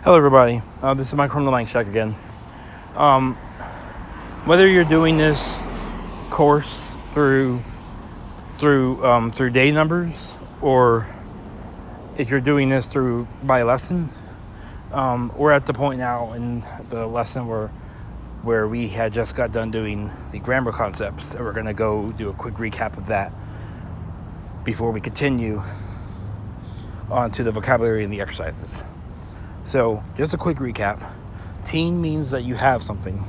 Hello, everybody. This is Mike from the LangShack again. Whether you're doing this course through day numbers, or if you're doing this by lesson, we're at the point now in the lesson where we had just got done doing the grammar concepts, and we're going to go do a quick recap of that before we continue on to the vocabulary and the exercises. So, just a quick recap. Teen means that you have something.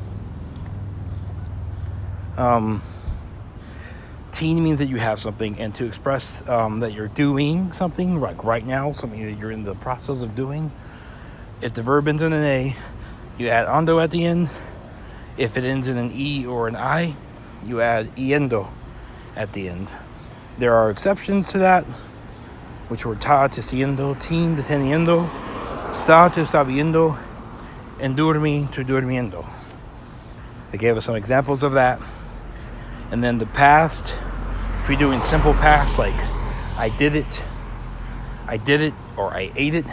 Teen means that you have something, and to express that you're doing something, like right now, something that you're in the process of doing. If the verb ends in an A, you add ando at the end. If it ends in an E or an I, you add yendo at the end. There are exceptions to that, which were ta to siendo, teen to teniendo, sa to sabiendo, and dormi to durmiendo. They gave us some examples of that. And then the past, if you're doing simple past, like I did it, or I ate it,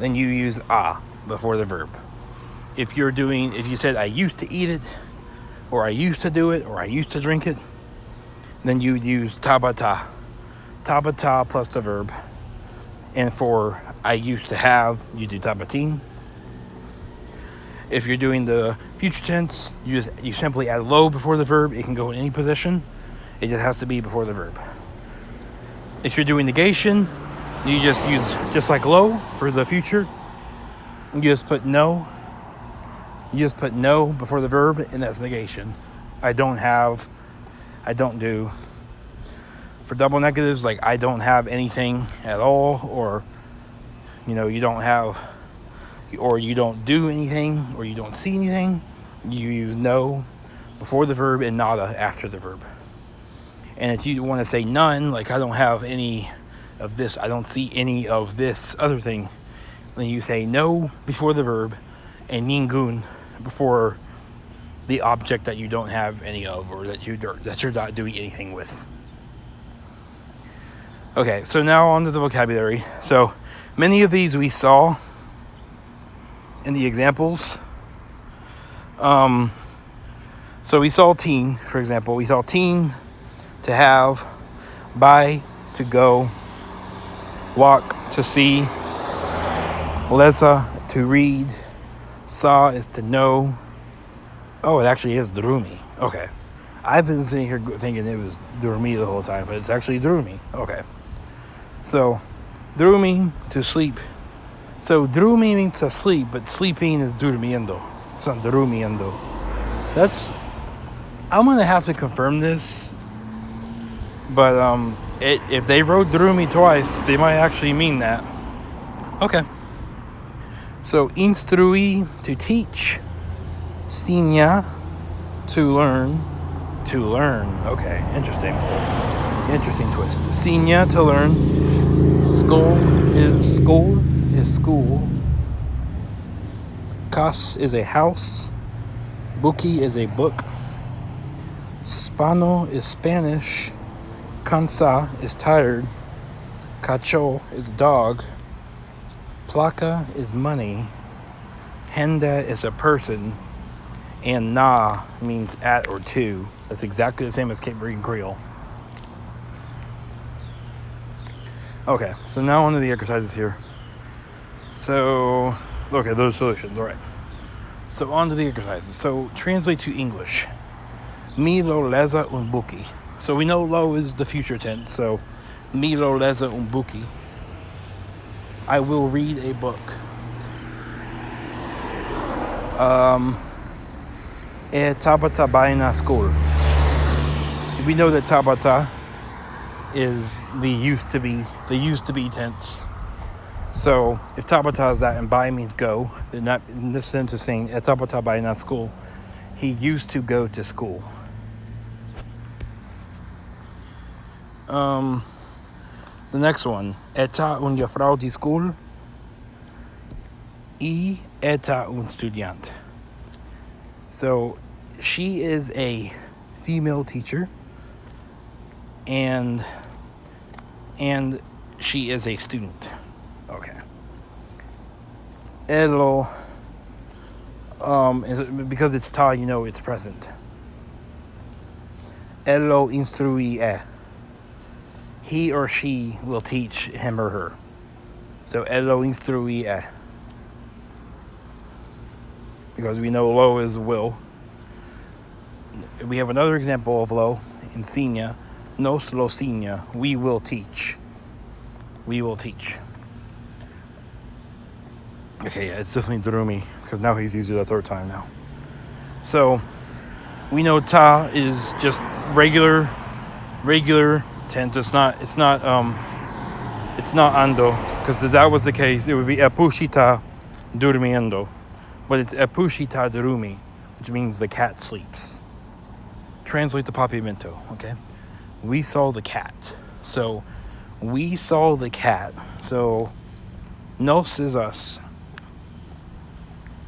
then you use a before the verb. If you said I used to eat it, or I used to do it, or I used to drink it, then you would use tabata. Tabata plus the verb. And for I used to have, you do tabatin. If you're doing the future tense, you simply add lo before the verb. It can go in any position. It just has to be before the verb. If you're doing negation, you just use just like lo for the future. You just put no. You just put no before the verb, and that's negation. I don't do. For double negatives, like I don't have anything at all, or you don't have, or you don't do anything, or you don't see anything, you use no before the verb and nada after the verb. And if you want to say none, like I don't have any of this, I don't see any of this other thing, then you say no before the verb and ningun before the object that you don't have any of, or that you're not doing anything with. Okay, so now on to the vocabulary. So many of these we saw in the examples. So we saw teen, for example. We saw teen, to have, buy, to go, walk, to see, lesa, to read, sa is to know. Oh, it actually is durumi. Okay. I've been sitting here thinking it was durumi the whole time, but it's actually durumi. Okay. So, durumi, to sleep. So, durumi means to sleep, but sleeping is durmiendo. It's not durumiendo. I'm going to have to confirm this, but if they wrote durumi twice, they might actually mean that. Okay. So, instrui, to teach. Sinya, to learn. To learn. Okay, interesting. Interesting twist. Sinya, to learn. School is school. Cas is a house. Buki is a book. Spano is Spanish. Cansa is tired. Cacho is dog. Placa is money. Henda is a person. And na means at or to. That's exactly the same as Cape Verdean Creole. Okay, so now on to the exercises here. So, okay, those solutions, all right. So on to the exercises. So translate to English. Mi lo leza un buki. So we know lo is the future tense, so mi lo leza un buki. I will read a book. E tabata baina school. We know that tabata is the used to be tense. So if tabata is that and bai means go, then that in this sense is saying e tabata baina school. He used to go to school. The next one, eta un juffrouw di school. Y eta un studiant. So she is a female teacher, and she is a student. Okay. Elo, because it's ta, you know it's present. Elo instruie. He or she will teach him or her. So elo instruie. Because we know lo is will. We have another example of lo. Enseña. Nos lo enseña. We will teach. We will teach. Okay, yeah, it's definitely Drumi, because now he's used it a third time now. So we know ta is just regular tense. It's not ando, because if that was the case, it would be epushita durmiendo, but it's epushita durumi, which means the cat sleeps. Translate the Papiamento, okay? We saw the cat. So we saw the cat. So nos is us.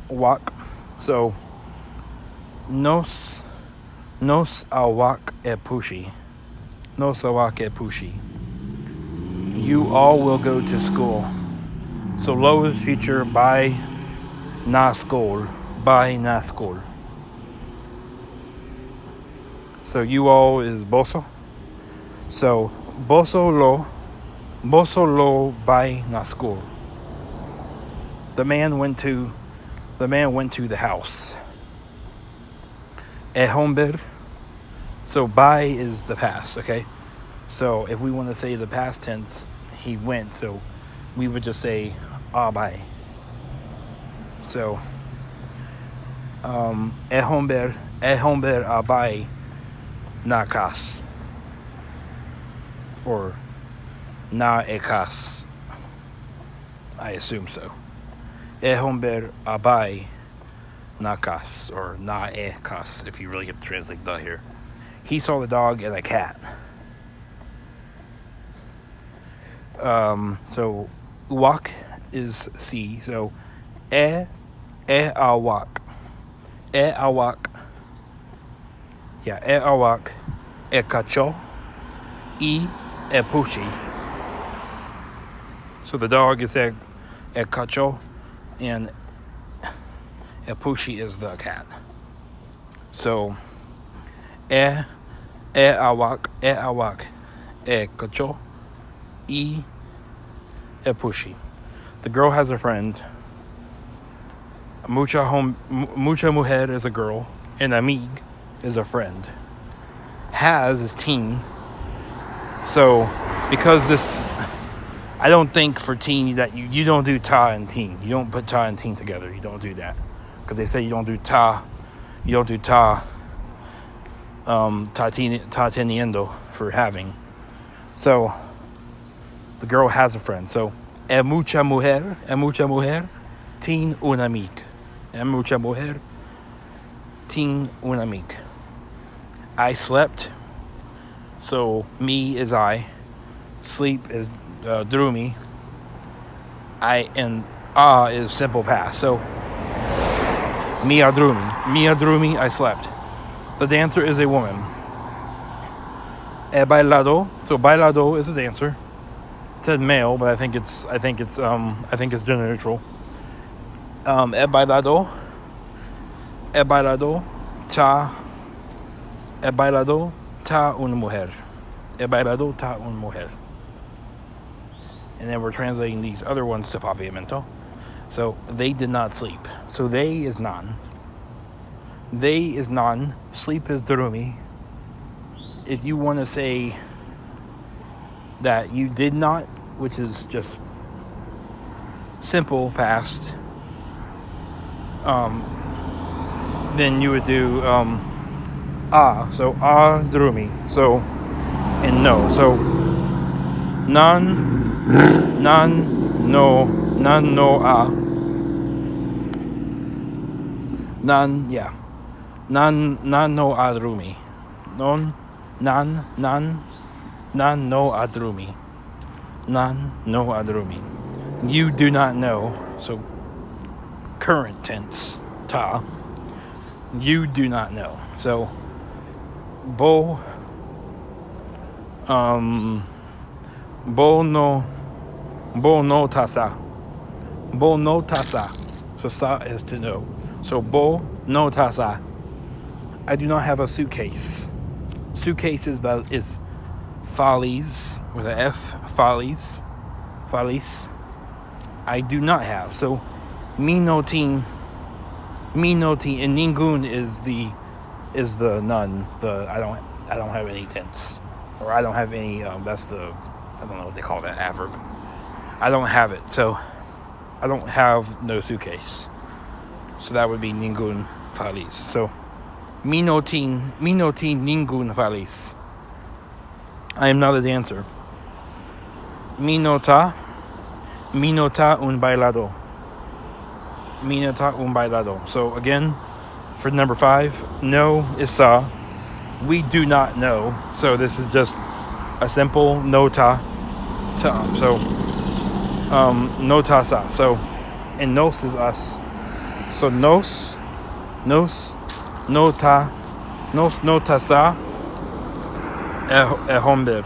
Walk. So nos awak epushi. Nos awak epushi. You all will go to school. So lo is future by na school. By na school. So you all is boso. So boso lo by na school. The man went to the house. E homber. So by is the past, okay? So if we want to say the past tense, he went, so we would just say by. So e homber abai na kas, or na ekas. I assume so. E homber abai na kas, or na ekas, if you really get to translate the here. He saw the dog and a cat. So uwak is see. So e awak. E awak. Yeah, e awak. E cacho. E pushi. So the dog is e cacho, and e pushi is the cat. So e awak, e cacho, e pushi. The girl has a friend. Mucha mujer is a girl, and amig is a friend. Has is teen. So because this, I don't think for teen that you don't do ta and teen. You don't put ta and teen together. You don't do that, because they say you don't do ta teniendo for having. So the girl has a friend. So e mucha mujer, teen un amic. E mucha mujer, teen un amic. I slept. So me is I. Sleep is drumi. And is simple past. So mi adrumi, I slept. The dancer is a woman. E bailado. So bailado is a dancer. It said male, but I think it's gender neutral. E bailado ta una mujer. E bailado ta una mujer. And then we're translating these other ones to Papiamento. So they did not sleep. So they is non. They is non. Sleep is durumi. If you want to say that you did not, which is just simple past, then you would do so drumi. So and no. So none no none no adrumi. None no adrumi. None no adrumi. You do not know. So current tense ta. You do not know. So bo no tasa. So sa is to know. So bo no ta sa. I do not have a suitcase. Suitcase is follies with an F. Follies. I do not have. So mi no tin and ningun is the none. I don't have any tense, or I don't have any. That's the, I don't know what they call that adverb. I don't have it, so I don't have no suitcase. So that would be ningun falis. So mi no tin ningun falis. I am not a dancer. Mi nota un bailado. Mi nota un bailado. So again, for number 5, no is sa. We do not know. So this is just a simple nota. So nota sa. So and nos is us. So nos nota sa e hombre.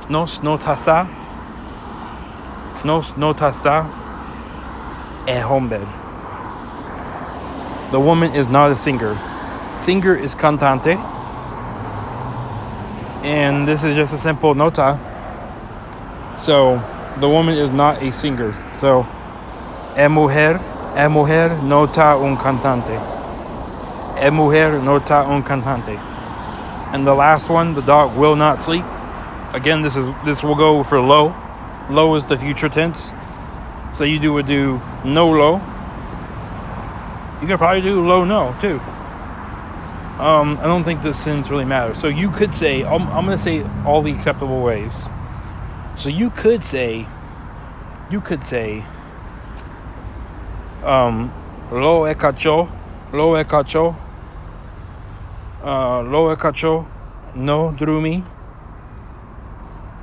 Nos nota sa e hombre. The woman is not a singer. Singer is cantante. And this is just a simple nota. So the woman is not a singer. So e mujer nota un cantante. E mujer nota un cantante. And the last one, the dog will not sleep. Again, this will go for lo. Lo is the future tense. So you would do no lo. You could probably do lo no too. I don't think this sentence really matters. So you could say, I'm going to say all the acceptable ways. So you could say, lo e cacho, no drumi.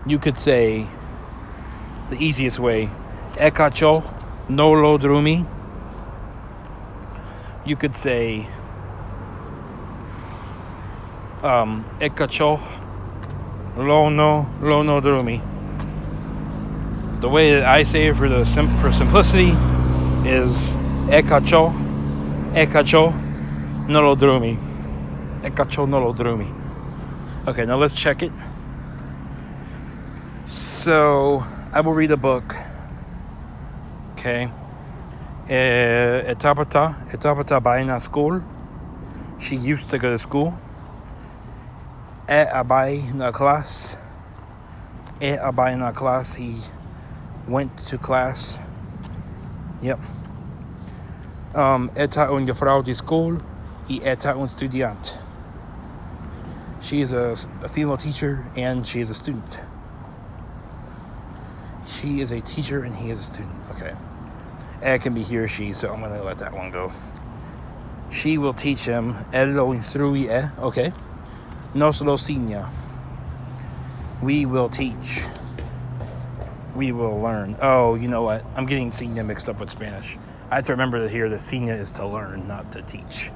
You could say the easiest way, e cacho, no lo drumi. You could say, e cacho, lo no drumi. The way that I say it for simplicity is e cacho, no lo drumi. E cacho, no lo drumi. Okay, now let's check it. So I will read a book. Okay. Etapata baina school. She used to go to school. Abai na class. He went to class. Yep. Eta una frau de school. Y eta un estudiante. She is a female teacher and she is a student. She is a teacher and he is a student. Okay. It can be he or she, so I'm going to let that one go. She will teach him. Él lo instruye. Okay. Nos lo enseña. We will teach. We will learn. Oh, you know what? I'm getting enseña mixed up with Spanish. I have to remember that here that enseña is to learn, not to teach.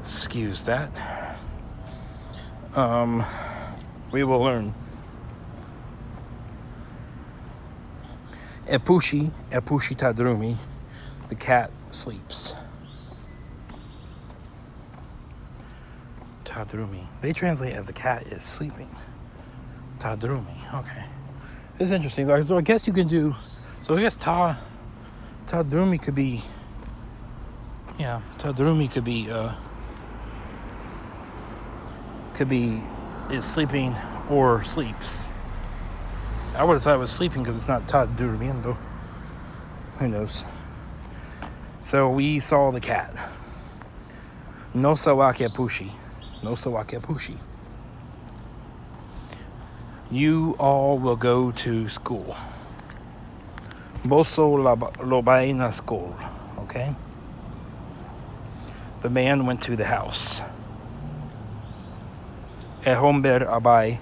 Excuse that. We will learn. Epushi tadrumi. The cat sleeps. Tadrumi. They translate as the cat is sleeping. Tadrumi. Okay. This is interesting. So I guess you can do. So I guess tadrumi could be. Yeah, tadrumi could be is sleeping or sleeps. I would have thought it was sleeping because it's not tad durmiendo. Who knows? So we saw the cat. No sawake pushi. You all will go to school. Boso lo vai na school. Okay? The man went to the house. E hombre abai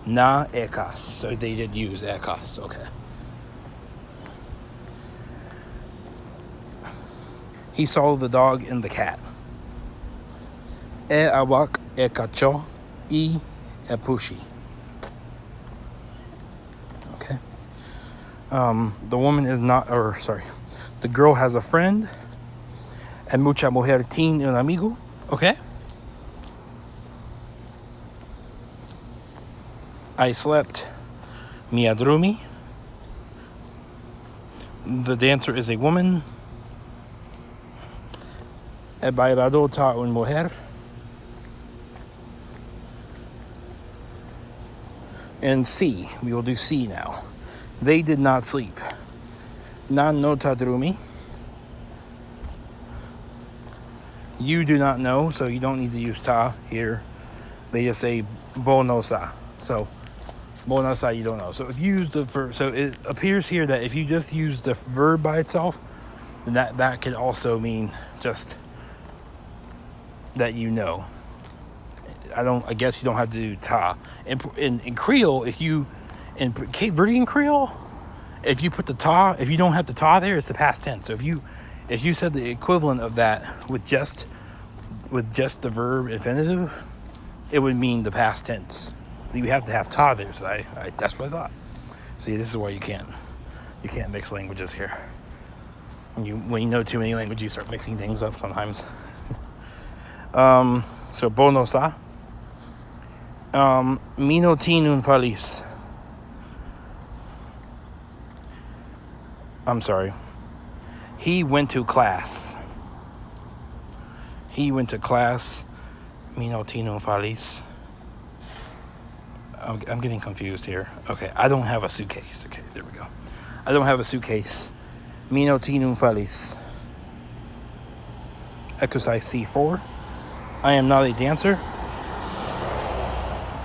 na ekas. So they did use ekas. Okay. He saw the dog and the cat. E awak e cacho e pushi. Okay. The woman is not, The girl has a friend. And mucha mujer tiene un amigo. Okay. I slept. Mi adrumi. The dancer is a woman. He bailado ta un mujer. And C. We will do C now. They did not sleep. Nan no tadrumi. You do not know, so you don't need to use ta here. They just say bonosa. So bonosa, you don't know. So if you use the verb, so it appears here that if you just use the verb by itself, then that can also mean just that you know. I guess you don't have to do ta. In Creole, in Cape Verdean Creole, if you put the ta, if you don't have the ta there, it's the past tense. So if you said the equivalent of that with just the verb infinitive, it would mean the past tense. So you have to have ta there. So that's what I thought. See, this is why you can't mix languages here. When you know too many languages, you start mixing things up sometimes. So bonosa. Mino tinun falis. I'm sorry. He went to class. He went to class. Mino tinun falis. I'm getting confused here. Okay, I don't have a suitcase. Okay, there we go. I don't have a suitcase. Mino tinun falis. Exercise C4. I am not a dancer.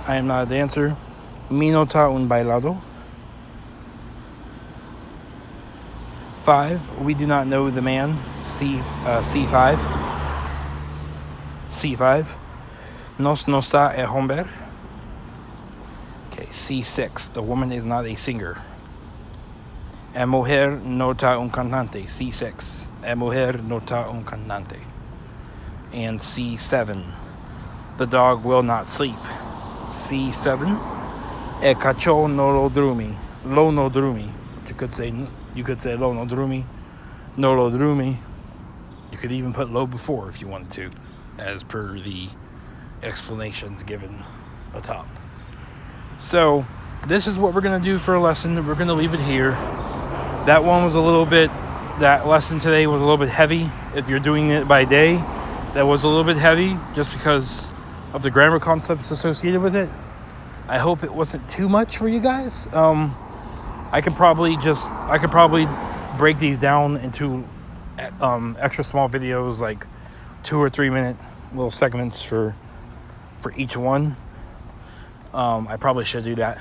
I am not a dancer. Mino ta un bailado. 5. We do not know the man. C5. C5. Nos no sa e hombre. Okay, C6. The woman is not a singer. A mujer no ta un cantante. C6. A mujer no ta un cantante. And C7. The dog will not sleep. C7. E cacho no lo drumi. Lo no drumi. You could say lo no drumi. No lo drumi. You could even put lo before if you wanted to, as per the explanations given atop. So this is what we're going to do for a lesson. We're going to leave it here. That lesson today was a little bit heavy. If you're doing it by day, that was a little bit heavy just because of the grammar concepts associated with it. I hope it wasn't too much for you guys. I could probably break these down into extra small videos, like 2 or 3 minute little segments for each one. I probably should do that.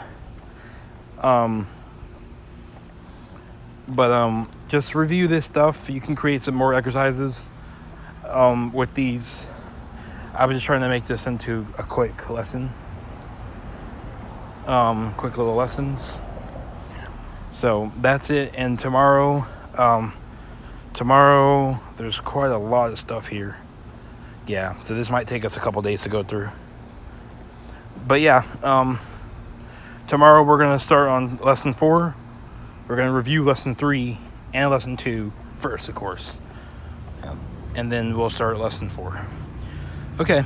But just review this stuff. You can create some more exercises with these. I was just trying to make this into a quick lesson. Quick little lessons. So that's it. And tomorrow there's quite a lot of stuff here. Yeah, so this might take us a couple days to go through. But yeah, tomorrow we're going to start on lesson 4. We're going to review lesson 3 and lesson 2 first, of course. And then we'll start lesson 4. Okay.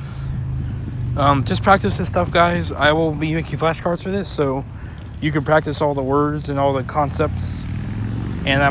Just practice this stuff, guys. I will be making flashcards for this, so you can practice all the words and all the concepts. And